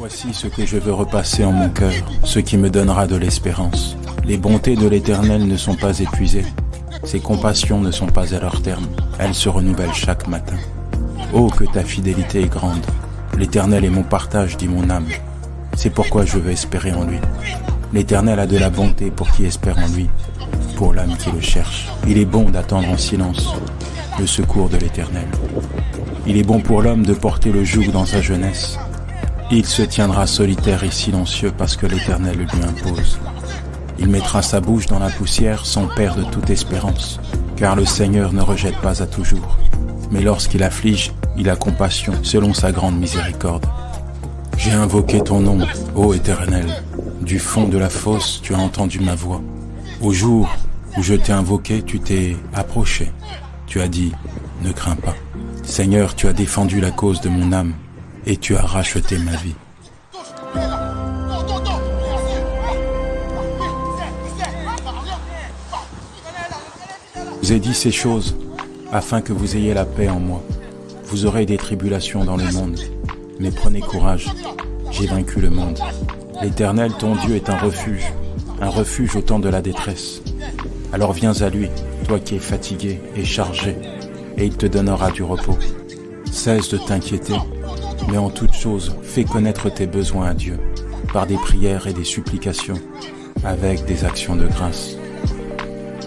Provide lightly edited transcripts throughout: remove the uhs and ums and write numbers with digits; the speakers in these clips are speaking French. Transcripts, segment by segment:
Voici ce que je veux repasser en mon cœur, ce qui me donnera de l'espérance. Les bontés de l'Éternel ne sont pas épuisées. Ses compassions ne sont pas à leur terme. Elles se renouvellent chaque matin. Oh, que ta fidélité est grande. L'Éternel est mon partage, dit mon âme. C'est pourquoi je veux espérer en lui. L'Éternel a de la bonté pour qui espère en lui, pour l'âme qui le cherche. Il est bon d'attendre en silence le secours de l'Éternel. Il est bon pour l'homme de porter le joug dans sa jeunesse. Il se tiendra solitaire et silencieux parce que l'Éternel lui impose. Il mettra sa bouche dans la poussière sans perdre toute espérance, car le Seigneur ne rejette pas à toujours. Mais lorsqu'il afflige, il a compassion selon sa grande miséricorde. J'ai invoqué ton nom, ô Éternel. Du fond de la fosse, tu as entendu ma voix. Au jour où je t'ai invoqué, tu t'es approché. Tu as dit, ne crains pas. Seigneur, tu as défendu la cause de mon âme et tu as racheté ma vie. Je vous ai dit ces choses afin que vous ayez la paix en moi. Vous aurez des tribulations dans le monde, mais prenez courage, j'ai vaincu le monde. L'Éternel, ton Dieu, est un refuge au temps de la détresse. Alors viens à lui, toi qui es fatigué et chargé, et il te donnera du repos. Cesse de t'inquiéter, mais en toute chose, fais connaître tes besoins à Dieu, par des prières et des supplications, avec des actions de grâce.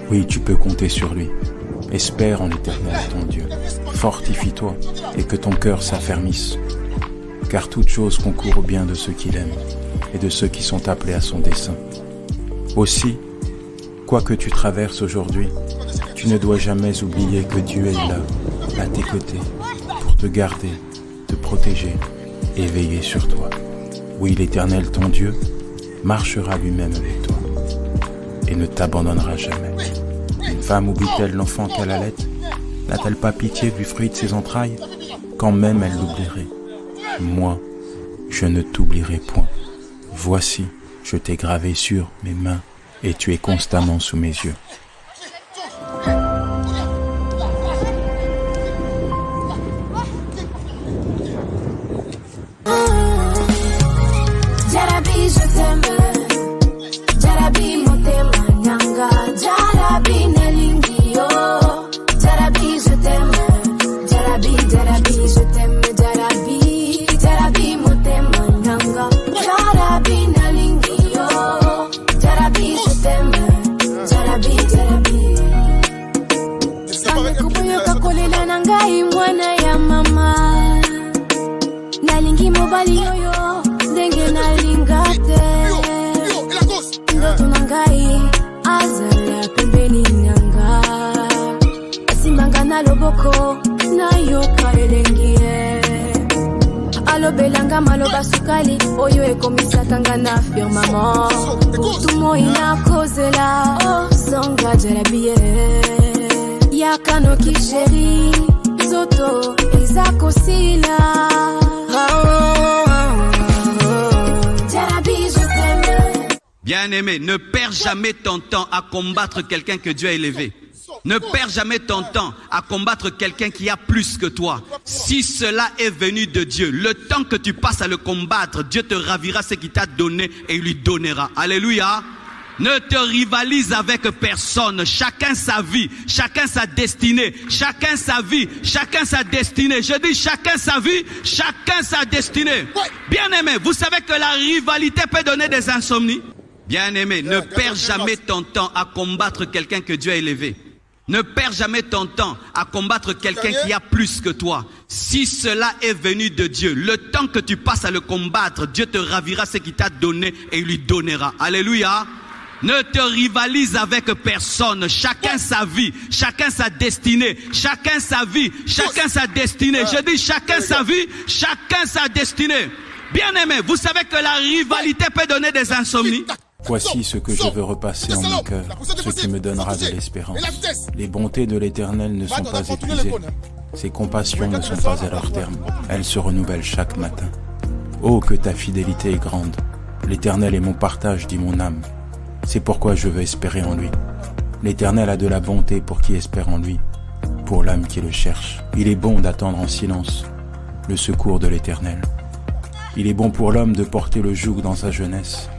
Oui, tu peux compter sur lui. Espère en l'Éternel, ton Dieu. Fortifie-toi et que ton cœur s'affermisse, car toute chose concourt au bien de ceux qui l'aiment et de ceux qui sont appelés à son dessein. Aussi, quoi que tu traverses aujourd'hui, tu ne dois jamais oublier que Dieu est là, à tes côtés, pour te garder, te protéger et veiller sur toi. Oui, l'Éternel, ton Dieu, marchera lui-même avec toi et ne t'abandonnera jamais. Une femme oublie-t-elle l'enfant qu'elle allait? N'a-t-elle pas pitié du fruit de ses entrailles? Quand même elle l'oublierait. Moi, je ne t'oublierai point. Voici, je t'ai gravé sur mes mains et tu es constamment sous mes yeux. Jarabi, je t'aime. Jarabi, motema nyanga. Jarabi, nelingio. Jarabi, je t'aime. Jarabi, je t'aime. Jarabi, motema nyanga. Jarabi, nelingio. Jarabi, je t'aime. Jarabi. Kubuyo kakolela nangai mwana ya mama. Nalingi mobali yoyo. Denge nalingate. Ndoto nangai azala pembeni nyanga. Asimanga na loboko na yoka elengie. Alobelanga maloba sukali oyo ekomisakanga na firmament. Butumo inakozela zonga jarabie. Yakano kisheri zoto ezakosila. Bien-aimé, ne perds jamais ton temps à combattre quelqu'un que Dieu a élevé. Ne perds jamais ton temps à combattre quelqu'un qui a plus que toi. Si cela est venu de Dieu, le temps que tu passes à le combattre, Dieu te ravira ce qu'il t'a donné et il lui donnera. Alléluia. Ne te rivalise avec personne. Chacun sa vie, chacun sa destinée. Chacun sa vie, chacun sa destinée. Je dis chacun sa vie, chacun sa destinée. Bien-aimé, vous savez que la rivalité peut donner des insomnies. Bien-aimé, ne perds jamais ton temps à combattre quelqu'un que Dieu a élevé. Ne perds jamais ton temps à combattre quelqu'un qui a plus que toi. Si cela est venu de Dieu, le temps que tu passes à le combattre, Dieu te ravira ce qu'il t'a donné et il lui donnera. Alléluia. Ne te rivalise avec personne. Chacun sa vie, chacun sa destinée. Chacun sa vie, chacun sa destinée. Je dis chacun sa vie, chacun sa destinée. Bien-aimé, vous savez que la rivalité peut donner des insomnies. Voici ce que je veux repasser en mon cœur, ce qui me donnera de l'espérance. Les bontés de l'Éternel ne sont pas épuisées. Ses compassions ne sont pas à leur terme. Elles se renouvellent chaque matin. Oh, que ta fidélité est grande. L'Éternel est mon partage, dit mon âme. C'est pourquoi je veux espérer en lui. L'Éternel a de la bonté pour qui espère en lui, pour l'âme qui le cherche. Il est bon d'attendre en silence le secours de l'Éternel. Il est bon pour l'homme de porter le joug dans sa jeunesse.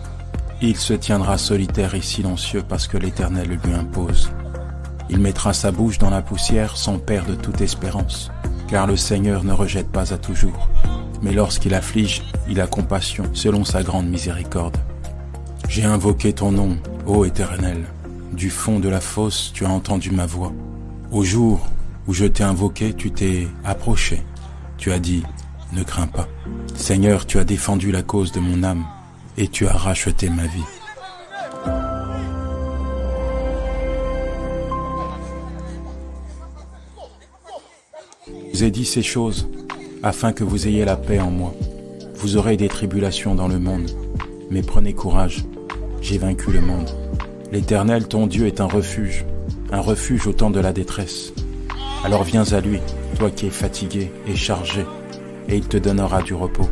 Il se tiendra solitaire et silencieux parce que l'Éternel le lui impose. Il mettra sa bouche dans la poussière sans perdre toute espérance, car le Seigneur ne rejette pas à toujours. Mais lorsqu'il afflige, il a compassion selon sa grande miséricorde. J'ai invoqué ton nom, ô Éternel. Du fond de la fosse, tu as entendu ma voix. Au jour où je t'ai invoqué, tu t'es approché. Tu as dit, ne crains pas. Seigneur, tu as défendu la cause de mon âme et tu as racheté ma vie. Je vous ai dit ces choses afin que vous ayez la paix en moi. Vous aurez des tribulations dans le monde, mais prenez courage, j'ai vaincu le monde. L'Éternel, ton Dieu, est un refuge au temps de la détresse. Alors viens à lui, toi qui es fatigué et chargé, et il te donnera du repos.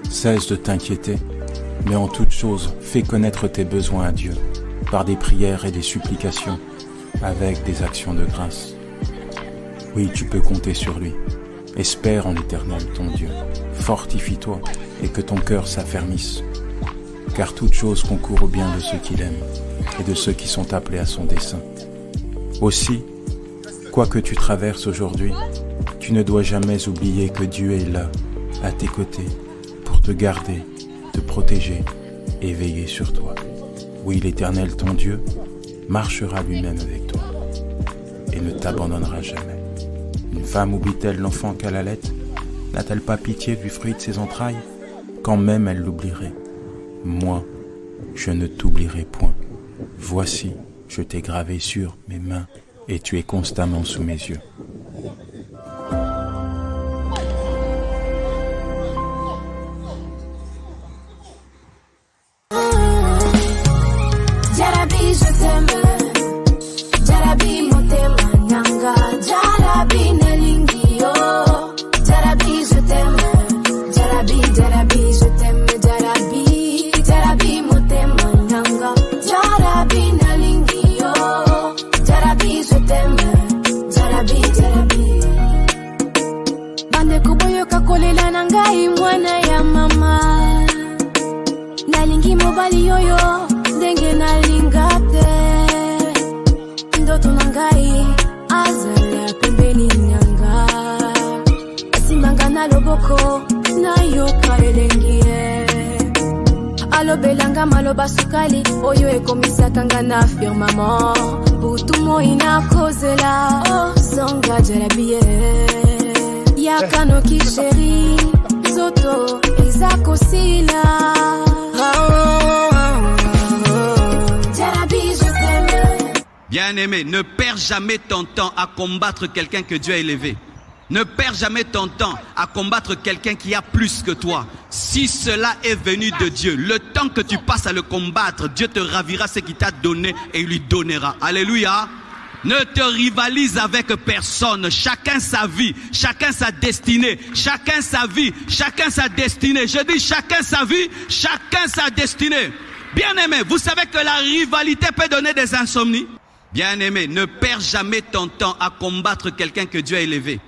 Cesse de t'inquiéter, mais en toute chose, fais connaître tes besoins à Dieu, par des prières et des supplications, avec des actions de grâce. Oui, tu peux compter sur lui. Espère en l'Éternel, ton Dieu. Fortifie-toi et que ton cœur s'affermisse. Car toute chose concourt au bien de ceux qui l'aiment et de ceux qui sont appelés à son dessein. Aussi, quoi que tu traverses aujourd'hui, tu ne dois jamais oublier que Dieu est là, à tes côtés, pour te garder, te protéger et veiller sur toi. Oui, l'Éternel, ton Dieu, marchera lui-même avec toi et ne t'abandonnera jamais. Une femme oublie-t-elle l'enfant qu'elle allait? N'a-t-elle pas pitié du fruit de ses entrailles? Quand même elle l'oublierait. Moi, je ne t'oublierai point. Voici, je t'ai gravé sur mes mains et tu es constamment sous mes yeux. Jarabi, je t'aime. Jarabi, motema nanga. Jarabi, nelingio. Jarabi, je t'aime. Jarabi, Jarabi, je t'aime. Jarabi, Jarabi, motema nanga. Jarabi, nelingio. Jarabi, je t'aime. Jarabi, Jarabi. Bande kuboyo kakolela nangai mwana ya mama. Nalingi mobali yoyo. Ndenge nalingate ndoto nangai azala pembeni nyanga asimanga na loboko nayoka elengie alobelanga maloba sukali oyo ekomisakanga na firmament butu moi nakozela zonga jarabie yakanoki sheri nzoto ezakosila Bien-aimé, ne perds jamais ton temps à combattre quelqu'un que Dieu a élevé. Ne perds jamais ton temps à combattre quelqu'un qui a plus que toi. Si cela est venu de Dieu, le temps que tu passes à le combattre, Dieu te ravira ce qu'il t'a donné et il lui donnera. Alléluia. Ne te rivalise avec personne. Chacun sa vie, chacun sa destinée. Chacun sa vie, chacun sa destinée. Je dis chacun sa vie, chacun sa destinée. Bien-aimé, vous savez que la rivalité peut donner des insomnies. Bien-aimé, ne perds jamais ton temps à combattre quelqu'un que Dieu a élevé.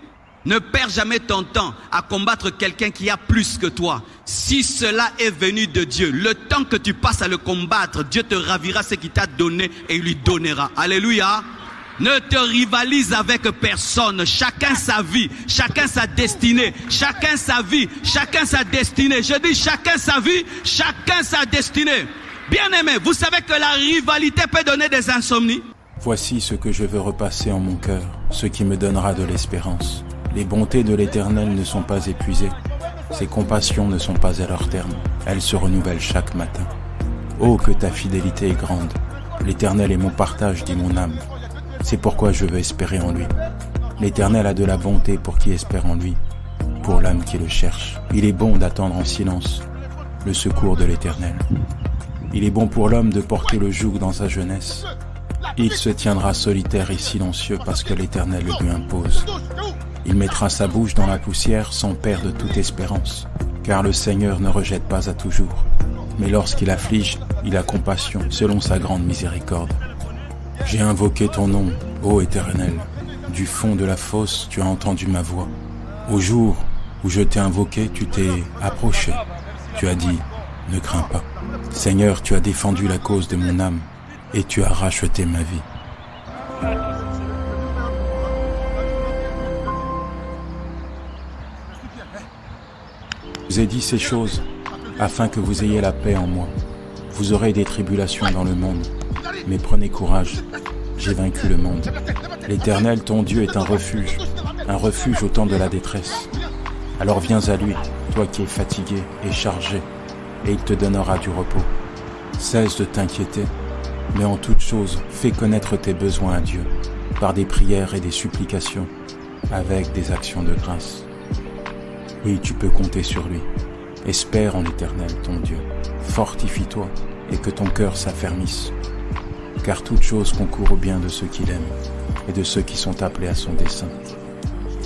Ne perds jamais ton temps à combattre quelqu'un qui a plus que toi. Si cela est venu de Dieu, le temps que tu passes à le combattre, Dieu te ravira ce qu'il t'a donné et il lui donnera. Alléluia. Ne te rivalise avec personne. Chacun sa vie, chacun sa destinée. Chacun sa vie, chacun sa destinée. Je dis chacun sa vie, chacun sa destinée. Bien-aimé, vous savez que la rivalité peut donner des insomnies. Voici ce que je veux repasser en mon cœur, ce qui me donnera de l'espérance. Les bontés de l'Éternel ne sont pas épuisées, ses compassions ne sont pas à leur terme, elles se renouvellent chaque matin. Oh, que ta fidélité est grande, l'Éternel est mon partage, dit mon âme. C'est pourquoi je veux espérer en lui. L'Éternel a de la bonté pour qui espère en lui, pour l'âme qui le cherche. Il est bon d'attendre en silence le secours de l'Éternel. Il est bon pour l'homme de porter le joug dans sa jeunesse. Il se tiendra solitaire et silencieux parce que l'Éternel le lui impose. Il mettra sa bouche dans la poussière sans perdre toute espérance, car le Seigneur ne rejette pas à toujours. Mais lorsqu'il afflige, il a compassion selon sa grande miséricorde. J'ai invoqué ton nom, ô Éternel. Du fond de la fosse, tu as entendu ma voix. Au jour où je t'ai invoqué, tu t'es approché. Tu as dit, ne crains pas. Seigneur, tu as défendu la cause de mon âme et tu as racheté ma vie. Je vous ai dit ces choses afin que vous ayez la paix en moi. Vous aurez des tribulations dans le monde, mais prenez courage, j'ai vaincu le monde. L'Éternel, ton Dieu, est un refuge au temps de la détresse. Alors viens à lui, toi qui es fatigué et chargé, et il te donnera du repos. Cesse de t'inquiéter, mais en toute chose, fais connaître tes besoins à Dieu, par des prières et des supplications, avec des actions de grâce. Oui, tu peux compter sur lui. Espère en l'Éternel, ton Dieu. Fortifie-toi et que ton cœur s'affermisse. Car toute chose concourt au bien de ceux qui l'aiment et de ceux qui sont appelés à son dessein.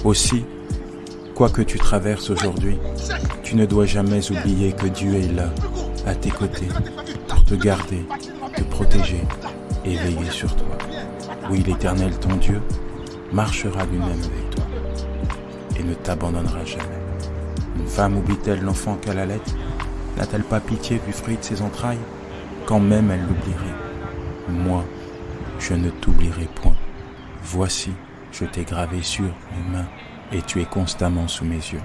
Aussi, quoi que tu traverses aujourd'hui, tu ne dois jamais oublier que Dieu est là, à tes côtés, pour te garder, te protéger et veiller sur toi. Oui, l'Éternel, ton Dieu, marchera lui-même avec toi et ne t'abandonnera jamais. Une femme oublie-t-elle l'enfant qu'elle allait? N'a-t-elle pas pitié du fruit de ses entrailles? Quand même elle l'oublierait. Moi, je ne t'oublierai point. Voici, je t'ai gravé sur mes mains et tu es constamment sous mes yeux.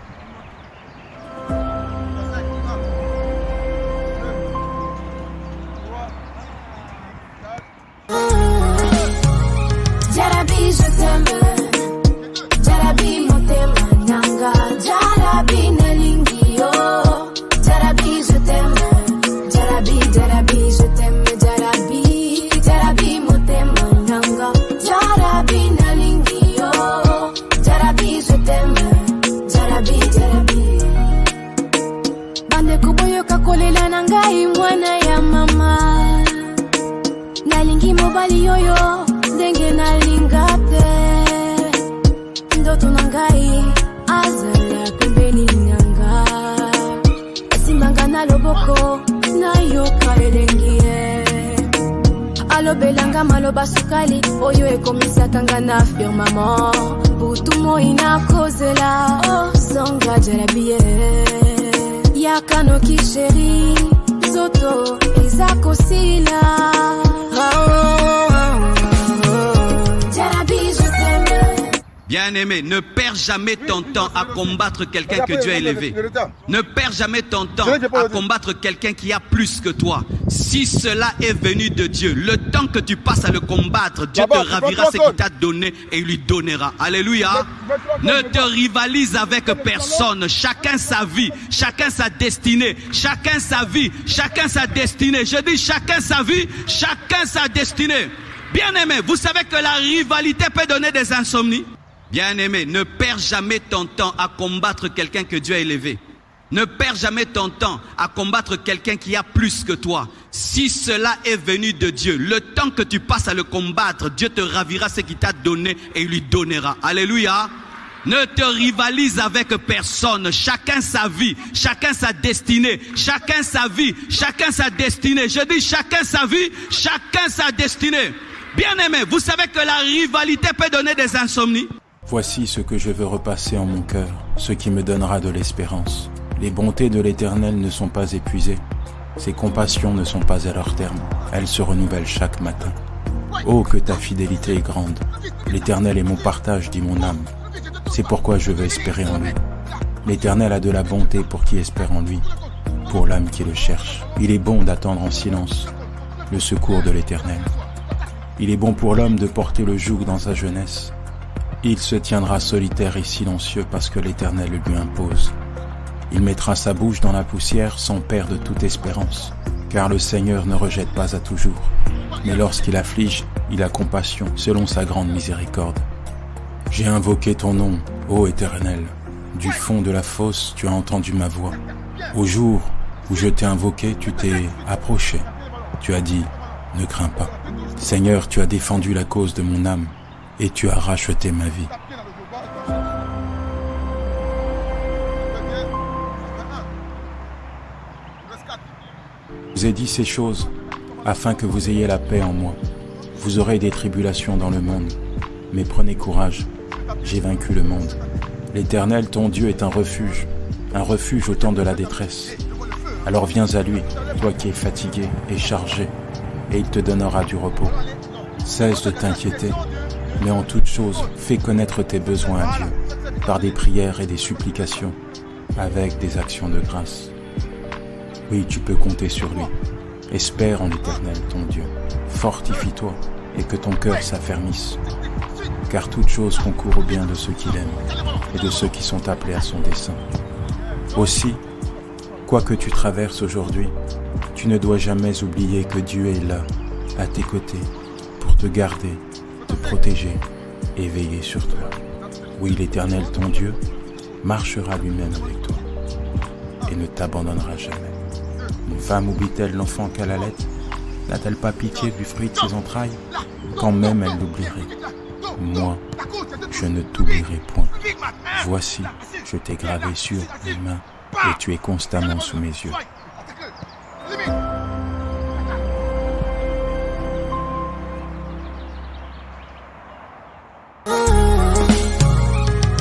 Jarabi, je t'aime. Jarabi, motema nanga. Jarabi, nelingi yo. Jarabi, je t'aime. Jarabi, jarabi, je t'aime. Jarabi, jarabi, motema nanga. Jarabi, nelingi yo. Jarabi, je t'aime. Jarabi, jarabi. Bande kuboyo kakolela nangai mwana ya mama. Nalingi mobali yoyo. Ndenge nalingate ndoto nangai azala pembeni nanga asimbanga na loboko nayoka elengie alobelanga maloba sukali oyo ekomisakanga na firmament butu moi nakozela songa jarabie yakanoki sheri nzoto eza kosila Bien-aimé, ne perds jamais ton temps à combattre quelqu'un que Dieu a élevé. Ne perds jamais ton temps à combattre quelqu'un qui a plus que toi. Si cela est venu de Dieu, le temps que tu passes à le combattre, Dieu te ravira ce qu'il t'a donné et il lui donnera. Alléluia. Ne te rivalise avec personne. Chacun sa vie, chacun sa destinée. Chacun sa vie, chacun sa destinée. Je dis chacun sa vie, chacun sa destinée. Bien-aimé, vous savez que la rivalité peut donner des insomnies. Bien-aimé, ne perds jamais ton temps à combattre quelqu'un que Dieu a élevé. Ne perds jamais ton temps à combattre quelqu'un qui a plus que toi. Si cela est venu de Dieu, le temps que tu passes à le combattre, Dieu te ravira ce qu'il t'a donné et il lui donnera. Alléluia. Ne te rivalise avec personne. Chacun sa vie, chacun sa destinée. Chacun sa vie, chacun sa destinée. Je dis chacun sa vie, chacun sa destinée. Bien-aimé, vous savez que la rivalité peut donner des insomnies. Voici ce que je veux repasser en mon cœur, ce qui me donnera de l'espérance. Les bontés de l'Éternel ne sont pas épuisées, ses compassions ne sont pas à leur terme, elles se renouvellent chaque matin. Oh, que ta fidélité est grande, l'Éternel est mon partage, dit mon âme. C'est pourquoi je veux espérer en lui. L'Éternel a de la bonté pour qui espère en lui, pour l'âme qui le cherche. Il est bon d'attendre en silence le secours de l'Éternel. Il est bon pour l'homme de porter le joug dans sa jeunesse. Il se tiendra solitaire et silencieux parce que l'Éternel le lui impose. Il mettra sa bouche dans la poussière sans perdre toute espérance, car le Seigneur ne rejette pas à toujours. Mais lorsqu'il afflige, il a compassion selon sa grande miséricorde. J'ai invoqué ton nom, ô Éternel. Du fond de la fosse, tu as entendu ma voix. Au jour où je t'ai invoqué, tu t'es approché. Tu as dit, ne crains pas. Seigneur, tu as défendu la cause de mon âme et tu as racheté ma vie. Je vous ai dit ces choses afin que vous ayez la paix en moi. Vous aurez des tribulations dans le monde, mais prenez courage, j'ai vaincu le monde. L'Éternel, ton Dieu, est un refuge au temps de la détresse. Alors viens à lui, toi qui es fatigué et chargé, et il te donnera du repos. Cesse de t'inquiéter, mais en toute chose, fais connaître tes besoins à Dieu, par des prières et des supplications, avec des actions de grâce. Oui, tu peux compter sur lui. Espère en l'Éternel, ton Dieu. Fortifie-toi et que ton cœur s'affermisse, car toute chose concourt au bien de ceux qui l'aiment et de ceux qui sont appelés à son dessein. Aussi, quoi que tu traverses aujourd'hui, tu ne dois jamais oublier que Dieu est là, à tes côtés, pour te garder, te protéger et veiller sur toi. Oui, l'Éternel, ton Dieu, marchera lui-même avec toi et ne t'abandonnera jamais. Une femme oublie-t-elle l'enfant qu'elle allait? N'a-t-elle pas pitié du fruit de ses entrailles? Quand même elle l'oublierait. Moi, je ne t'oublierai point. Voici, je t'ai gravé sur les mains et tu es constamment sous mes yeux.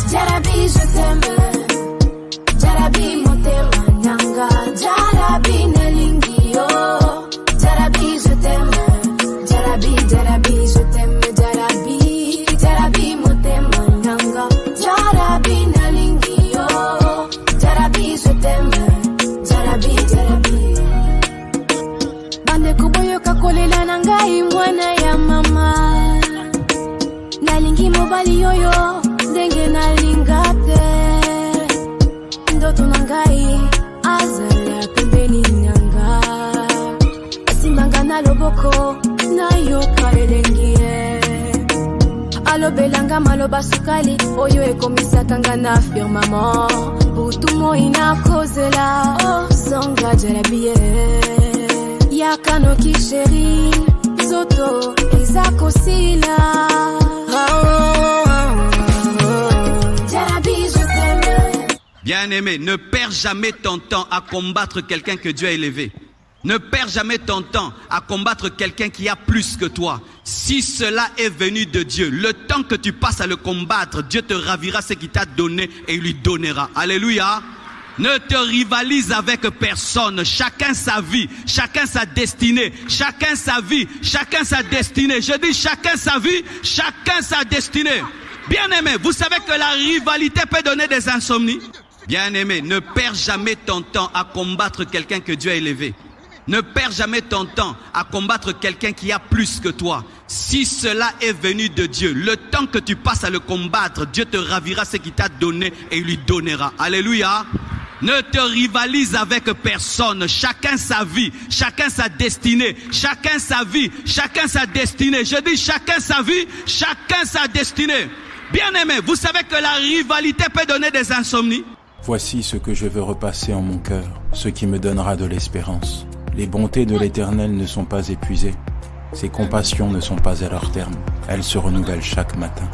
Jarabi, je t'aime. Jarabi, motema nanga. Jarabi, nelingio. Jarabi, je t'aime. Jarabi, Jarabi, je t'aime. Jarabi, Jarabi, motema nanga. Jarabi, nelingio. Jarabi, je t'aime. Jarabi, Jarabi. Bande kuboyo kakolela nangai mwana ya mama. Nalingi mobali yoyo. Ndenge nalingate ndoto nangai azala pembeni nyanga asimbanga na loboko nayoka elengie alobelanga maloba sukali oyo ekomisakanga na firmament butu moi nakozela songa jarabie yakanoki sheri zoto ezakosila Bien-aimé, ne perds jamais ton temps à combattre quelqu'un que Dieu a élevé. Ne perds jamais ton temps à combattre quelqu'un qui a plus que toi. Si cela est venu de Dieu, le temps que tu passes à le combattre, Dieu te ravira ce qu'il t'a donné et il lui donnera. Alléluia. Ne te rivalise avec personne. Chacun sa vie, chacun sa destinée. Chacun sa vie, chacun sa destinée. Je dis chacun sa vie, chacun sa destinée. Bien-aimé, vous savez que la rivalité peut donner des insomnies. Bien-aimé, ne perds jamais ton temps à combattre quelqu'un que Dieu a élevé. Ne perds jamais ton temps à combattre quelqu'un qui a plus que toi. Si cela est venu de Dieu, le temps que tu passes à le combattre, Dieu te ravira ce qu'il t'a donné et il lui donnera. Alléluia. Ne te rivalise avec personne. Chacun sa vie, chacun sa destinée. Chacun sa vie, chacun sa destinée. Je dis chacun sa vie, chacun sa destinée. Bien-aimé, vous savez que la rivalité peut donner des insomnies. Voici ce que je veux repasser en mon cœur, ce qui me donnera de l'espérance. Les bontés de l'Éternel ne sont pas épuisées. Ses compassions ne sont pas à leur terme. Elles se renouvellent chaque matin.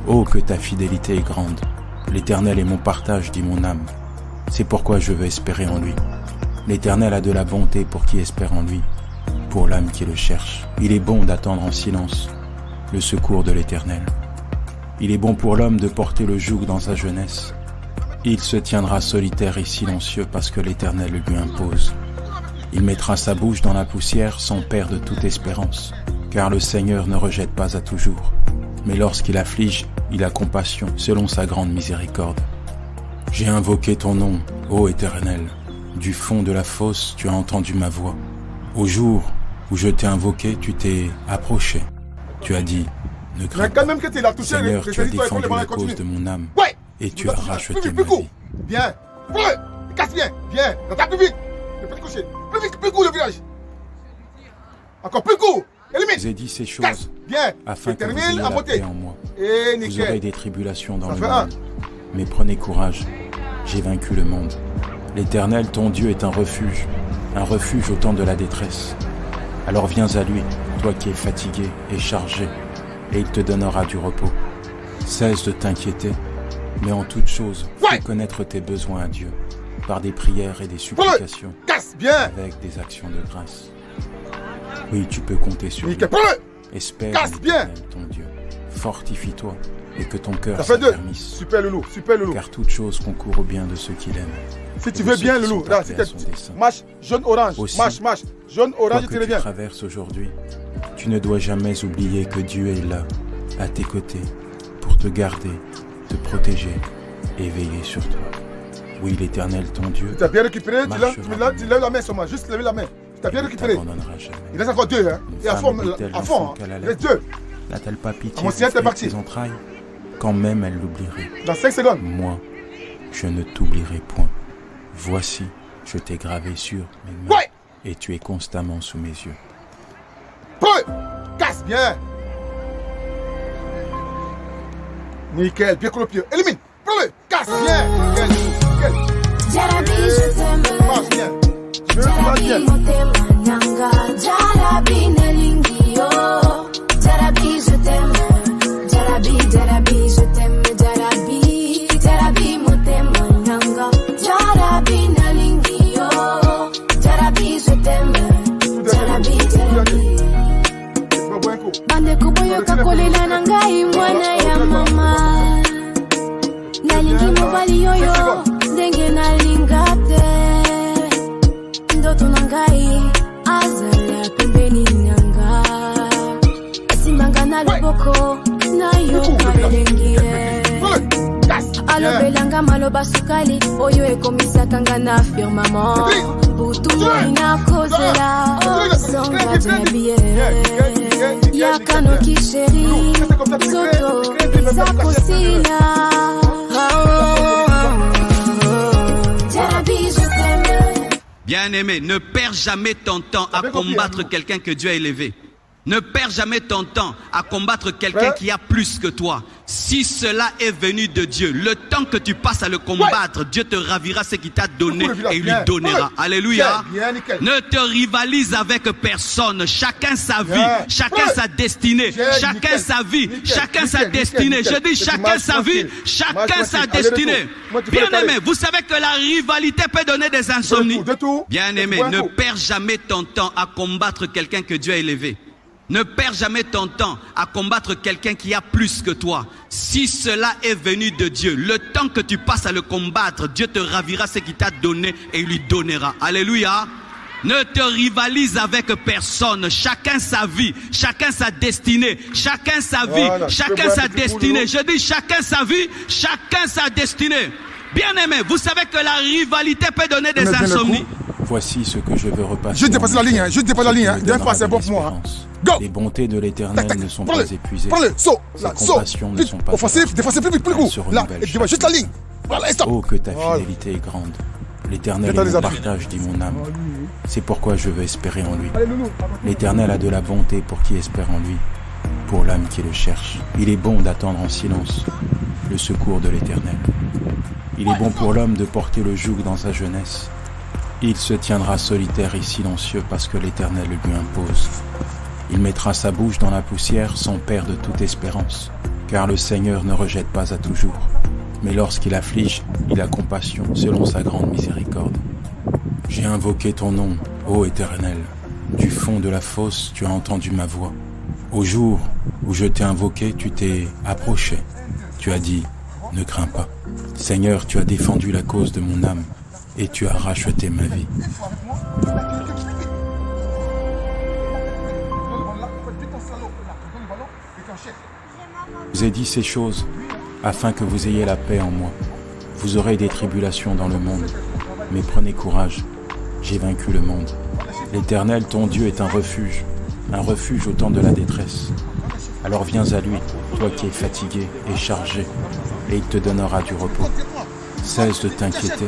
Oh, que ta fidélité est grande. L'Éternel est mon partage, dit mon âme. C'est pourquoi je veux espérer en lui. L'Éternel a de la bonté pour qui espère en lui, pour l'âme qui le cherche. Il est bon d'attendre en silence le secours de l'Éternel. Il est bon pour l'homme de porter le joug dans sa jeunesse. Il se tiendra solitaire et silencieux parce que l'Éternel le lui impose. Il mettra sa bouche dans la poussière sans perdre toute espérance, car le Seigneur ne rejette pas à toujours. Mais lorsqu'il afflige, il a compassion selon sa grande miséricorde. J'ai invoqué ton nom, ô Éternel. Du fond de la fosse, tu as entendu ma voix. Au jour où je t'ai invoqué, tu t'es approché. Tu as dit, ne crains pas. Seigneur, tu as défendu la cause de mon âme. Et tu as racheté ma vie. Viens, casse bien, viens, dans ta plus vite. Le petit coucher, plus court le village. Encore plus court, élimine. Je vous ai dit ces choses afin que vous ayez la paix en moi. Vous aurez des tribulations dans le monde. Mais prenez courage, j'ai vaincu le monde. L'Éternel, ton Dieu, est un refuge au temps de la détresse. Alors viens à lui, toi qui es fatigué et chargé, et il te donnera du repos. Cesse de t'inquiéter, mais en toute chose, fais connaître tes besoins à Dieu, par des prières et des supplications, avec des actions de grâce. Oui, tu peux compter sur lui. Espère en l'Éternel, ton Dieu. Fortifie-toi et que ton cœur s'affermisse. Super loulou, super loulou. Car toute chose concourt au bien de ceux qui l'aiment Si tu veux ceux bien, qui Loulou, sont là, appelés si à tu son dessein. marche jaune-orange, Aussi, marche, jaune-orange, Quoi tu que tu reviens. traverses aujourd'hui, tu ne dois jamais oublier que Dieu est là, à tes côtés, pour te garder, te protéger et veiller sur toi. Oui, l'Éternel, ton Dieu, Tu as bien récupéré, tu marchera lèves la main sur moi, juste lever la main. Tu as bien ne récupéré. t'abandonnera jamais. Il reste encore deux, hein. Une Et à femme fond, oublie-t-elle hein. l'enfant qu'elle Il allait? reste deux. N'a-t-elle pas pitié Mon ciel, t'es de parti. tes entrailles? Quand même elle l'oublierait. Dans 5 secondes. Moi, je ne t'oublierai point. Voici, je t'ai gravé sur mes mains, Ouais. et tu es constamment sous mes yeux. Peu. Casse bien. Nickel, bien que le pied. Élimine. Prends-le. Casse bien. Nickel. Jarabi, je t'aime. Marche bien. Je marche Jarabi, bien. motema nanga. Jarabi, nelingio. Jarabi, je t'aime. Jarabi, je t'aime. Jarabi, motema nanga. Jarabi, nelingio. Jarabi, je t'aime. Jarabi. C'est pas bon un coup. Bande kuboyoka kolela na ngai mwana ya mama. Nalingi mobali yoyo ndenge nalinga te. Ndoto na ngai azala pembeni nanga. Asimbanga na loboko nayoka elengi ye. Casse. Alobelanga maloba sukali oyo ekomisaka nga na firmament. Butumba inakozela songa tunabiye. Yakanoki chéri Soto Zakosila. Jarabi, je t'aime. Bien-aimé, ne perds jamais ton temps à combattre quelqu'un que Dieu a élevé. Ne perds jamais ton temps à combattre quelqu'un qui a plus que toi. Si cela est venu de Dieu, le temps que tu passes à le combattre, Dieu te ravira ce qu'il t'a donné et il lui donnera. Alléluia. Ne te rivalise avec personne. Chacun sa vie, chacun sa destinée, chacun sa vie, chacun sa destinée. Je dis chacun sa vie, chacun sa destinée. Bien-aimé, vous savez que la rivalité peut donner des insomnies. Bien-aimé, ne perds jamais ton temps à combattre quelqu'un que Dieu a élevé. Ne perds jamais ton temps à combattre quelqu'un qui a plus que toi. Si cela est venu de Dieu, le temps que tu passes à le combattre, Dieu te ravira ce qu'il t'a donné et il lui donnera. Alléluia. Ne te rivalise avec personne. Chacun sa vie, chacun sa destinée, chacun sa vie, chacun sa destinée. Je dis chacun sa vie, chacun sa destinée. Bien-aimé, vous savez que la rivalité peut donner des insomnies. Voici ce que je veux repasser. Juste dépasser la ligne, hein. Juste dépasser la ligne. Hein. D'un fois, c'est bon pour moi. Hein. Go. Les bontés de l'Éternel ne sont pas épuisées. Prends-le, saut, Ses là, saut. compassions ne sont pas offensif, défensif, plus vite, plus court. Là, et juste la ligne. Voilà, stop. Oh, que ta fidélité est grande. L'Éternel est mon partage, dit mon âme. C'est pourquoi je veux espérer en lui. L'Éternel a de la bonté pour qui espère en lui, pour l'âme qui le cherche. Il est bon d'attendre en silence le secours de l'Éternel. Il est bon pour l'homme de porter le joug dans sa jeunesse. Il se tiendra solitaire et silencieux parce que l'Éternel le lui impose. Il mettra sa bouche dans la poussière sans perdre toute espérance, car le Seigneur ne rejette pas à toujours. Mais lorsqu'il afflige, il a compassion selon sa grande miséricorde. J'ai invoqué ton nom, ô Éternel. Du fond de la fosse, tu as entendu ma voix. Au jour où je t'ai invoqué, tu t'es approché. Tu as dit, ne crains pas. Seigneur, tu as défendu la cause de mon âme et tu as racheté ma vie. Je vous ai dit ces choses afin que vous ayez la paix en moi. Vous aurez des tribulations dans le monde, mais prenez courage, j'ai vaincu le monde. L'Éternel, ton Dieu, est un refuge au temps de la détresse. Alors viens à lui, toi qui es fatigué et chargé, et il te donnera du repos. Cesse de t'inquiéter,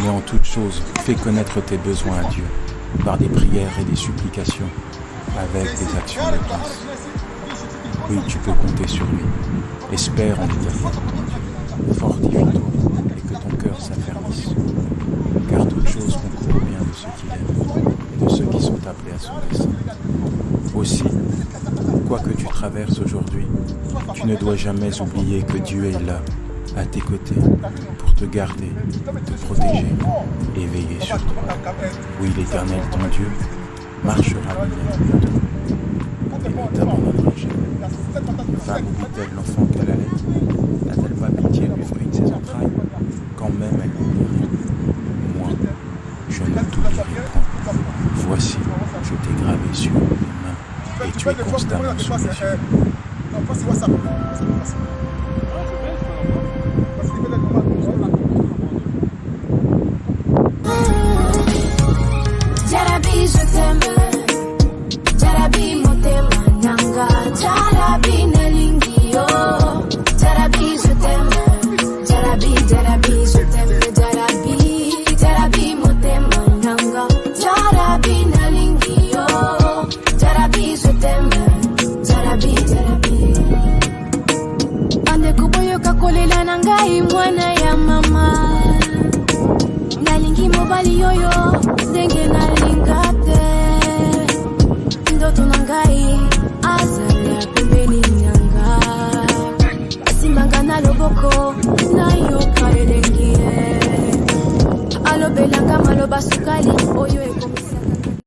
mais en toute chose, fais connaître tes besoins à Dieu, par des prières et des supplications, avec des actions de grâce. Oui, tu peux compter sur lui. Espère en l'Éternel. Fortifie-toi et que ton cœur s'affermisse. Car toute chose concourt au bien de ceux qui l'aiment et de ceux qui sont appelés à son dessein. Aussi, quoi que tu traverses aujourd'hui, tu ne dois jamais oublier que Dieu est là, à tes côtés, pour te garder, te protéger et veiller sur toi. Oui, l'Éternel, ton Dieu, marchera bien avec toi et ne t'abandonnera jamais. Femme oublie-t-elle l'enfant qu'elle allait? N'a-t-elle pas pitié du fruit de ses entrailles? Quand même elle l'oublierait. je note tout qui reprend. Voici, je t'ai gravé sur mes mains et tu es constamment sous mes yeux. Non, pas sur WhatsApp. Jarabi, je t'aime. Jarabi, motema nanga. Jarabi, nelingio. Jarabi, je t'aime. Jarabi, Jarabi, je t'aime. Jarabi, Jarabi, motema nanga. Jarabi, nelingio. Jarabi, je t'aime. Jarabi, Jarabi. Ande kuboyo kakolela nangai mwana ya mama. Nalingi mobali yoyo, denge na